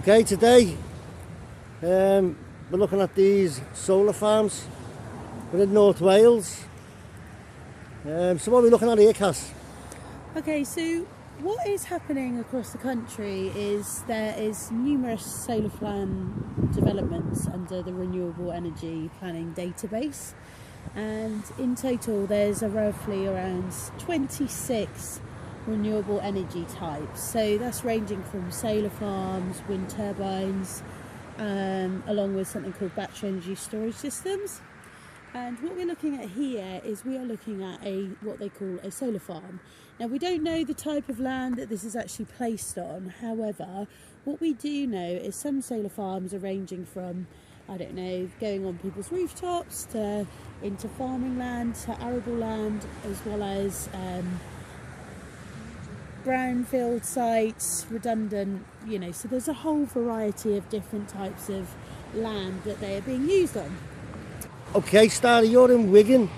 Okay, today we're looking at these solar farms. We're in North Wales. So what are we looking at here, Cass? Okay, so what is happening across the country is there is numerous solar plan developments under the Renewable Energy Planning Database, and in total there's roughly around 26 renewable energy types. So that's ranging from solar farms, wind turbines, along with something called battery energy storage systems. And what we're looking at here is we are looking at what they call a solar farm. Now, we don't know the type of land that this is actually placed on. However, what we do know is some solar farms are ranging from, I don't know, going on people's rooftops to into farming land to arable land, as well as brownfield sites, redundant, so there's a whole variety of different types of land that they are being used on. Okay, Starry, you're in Wigan.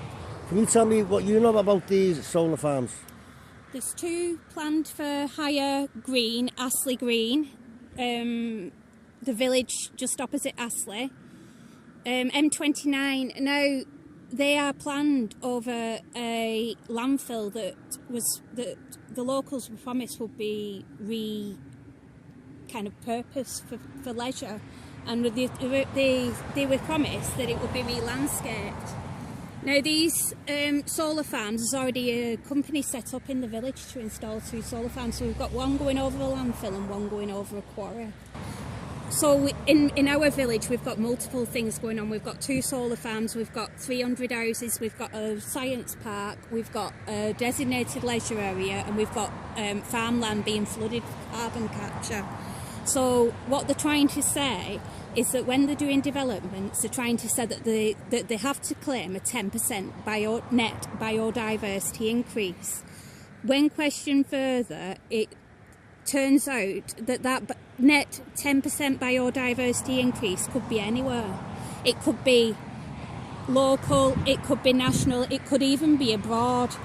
Can you tell me what you know about these solar farms? There's two planned for Higher Green, Astley Green, the village just opposite Astley. M29, now they are planned over a landfill that the locals were promised would be purposed for leisure, and they were promised that it would be re-landscaped. Now these solar farms, there's already a company set up in the village to install two solar farms, so we've got one going over a landfill and one going over a quarry. So in our village we've got multiple things going on. We've got two solar farms, we've got 300 houses, we've got a science park, we've got a designated leisure area, and we've got farmland being flooded for carbon capture. So what they're trying to say is that when they're doing developments, they're trying to say that they have to claim a 10% net biodiversity increase. When questioned further, it turns out that net 10% biodiversity increase could be anywhere. It could be local, it could be national, it could even be abroad.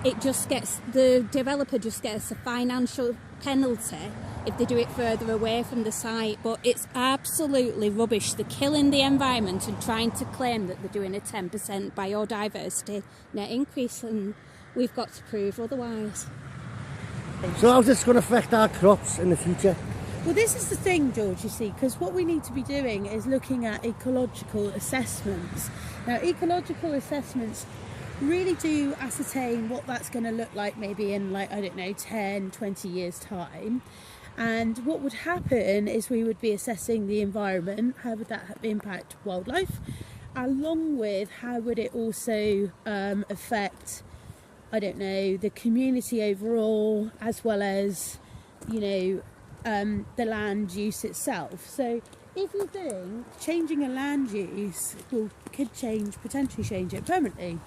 The developer just gets a financial penalty if they do it further away from the site, but it's absolutely rubbish. They're killing the environment and trying to claim that they're doing a 10% biodiversity net increase, and we've got to prove otherwise. So how's this going to affect our crops in the future? Well, this is the thing, George, you see, because what we need to be doing is looking at ecological assessments. Now, ecological assessments really do ascertain what that's going to look like maybe in 10, 20 years time. And what would happen is we would be assessing the environment, how would that impact wildlife, along with how would it also affect, the community overall, as well as, the land use itself. So if you think changing a land use could potentially change it permanently.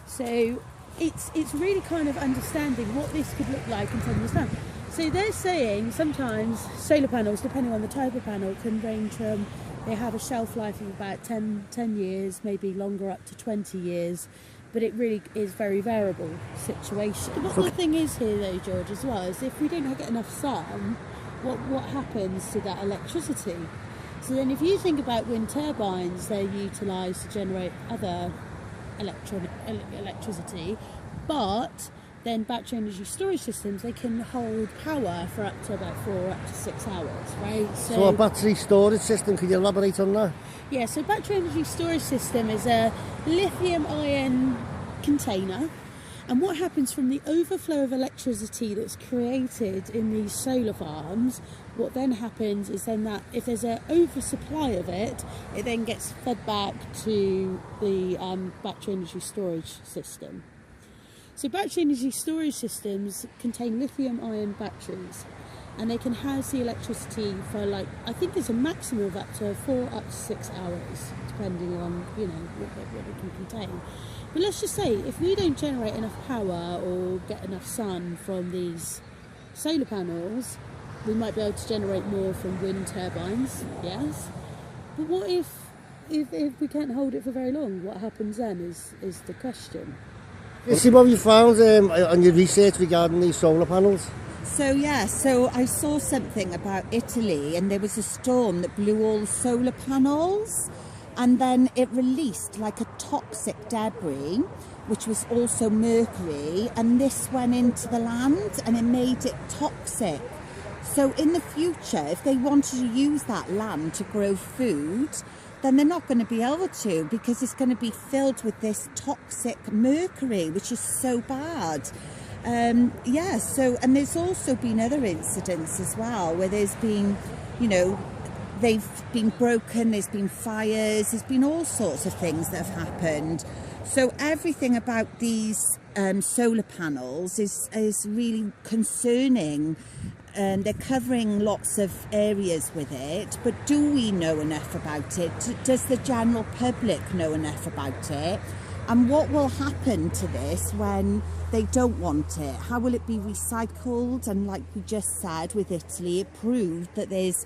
So it's really kind of understanding what this could look like in 10 years' time. So they're saying sometimes solar panels, depending on the type of panel, can range from, they have a shelf life of about 10 years, maybe longer, up to 20 years. But it really is very variable situation. But the thing is here though, George, as well, is if we don't get enough sun, what happens to that electricity? So then if you think about wind turbines, they're utilised to generate other electricity, but then battery energy storage systems, they can hold power for up to about 4 up to 6 hours, right? So a battery storage system, could you elaborate on that? Yeah, so battery energy storage system is a lithium-ion container, and what happens from the overflow of electricity that's created in these solar farms, what then happens is then that if there's an oversupply of it, it then gets fed back to the battery energy storage system. So battery energy storage systems contain lithium-ion batteries, and they can house the electricity for I think there's a maximum of up to 4 up to 6 hours, depending on what it can contain. But let's just say if we don't generate enough power or get enough sun from these solar panels, we might be able to generate more from wind turbines, yes. But what if we can't hold it for very long? What happens then is the question. You see what you found on your research regarding these solar panels? So yeah, so I saw something about Italy, and there was a storm that blew all the solar panels, and then it released like a toxic debris, which was also mercury, and this went into the land and it made it toxic. So in the future, if they wanted to use that land to grow food, then they're not going to be able to, because it's going to be filled with this toxic mercury, which is so bad. Yeah, so, and there's also been other incidents as well, where there's been, you know, they've been broken, there's been fires, there's been all sorts of things that have happened. So everything about these solar panels is really concerning, and they're covering lots of areas with it, but do we know enough about it? Does the general public know enough about it? And what will happen to this when they don't want it? How will it be recycled? And like we just said with Italy, it proved that there's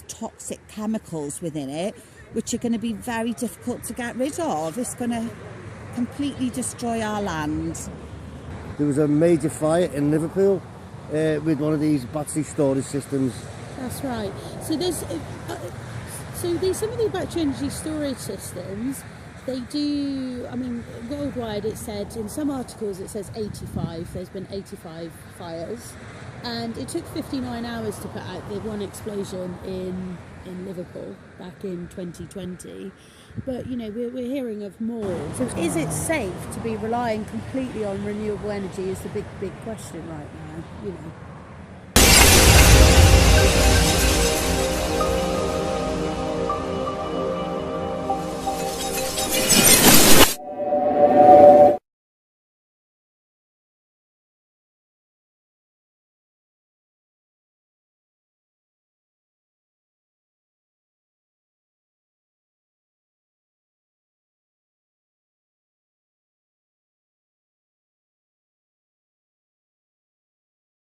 toxic chemicals within it, which are going to be very difficult to get rid of. It's going to completely destroy our land. There was a major fire in Liverpool with one of these battery storage systems. That's right. So there's something about energy storage systems. They do, I mean, worldwide it said, in some articles it says 85, there's been 85 fires, and it took 59 hours to put out the one explosion in Liverpool back in 2020. But, you know, we're hearing of more. So is it safe to be relying completely on renewable energy is the big question right now, you know.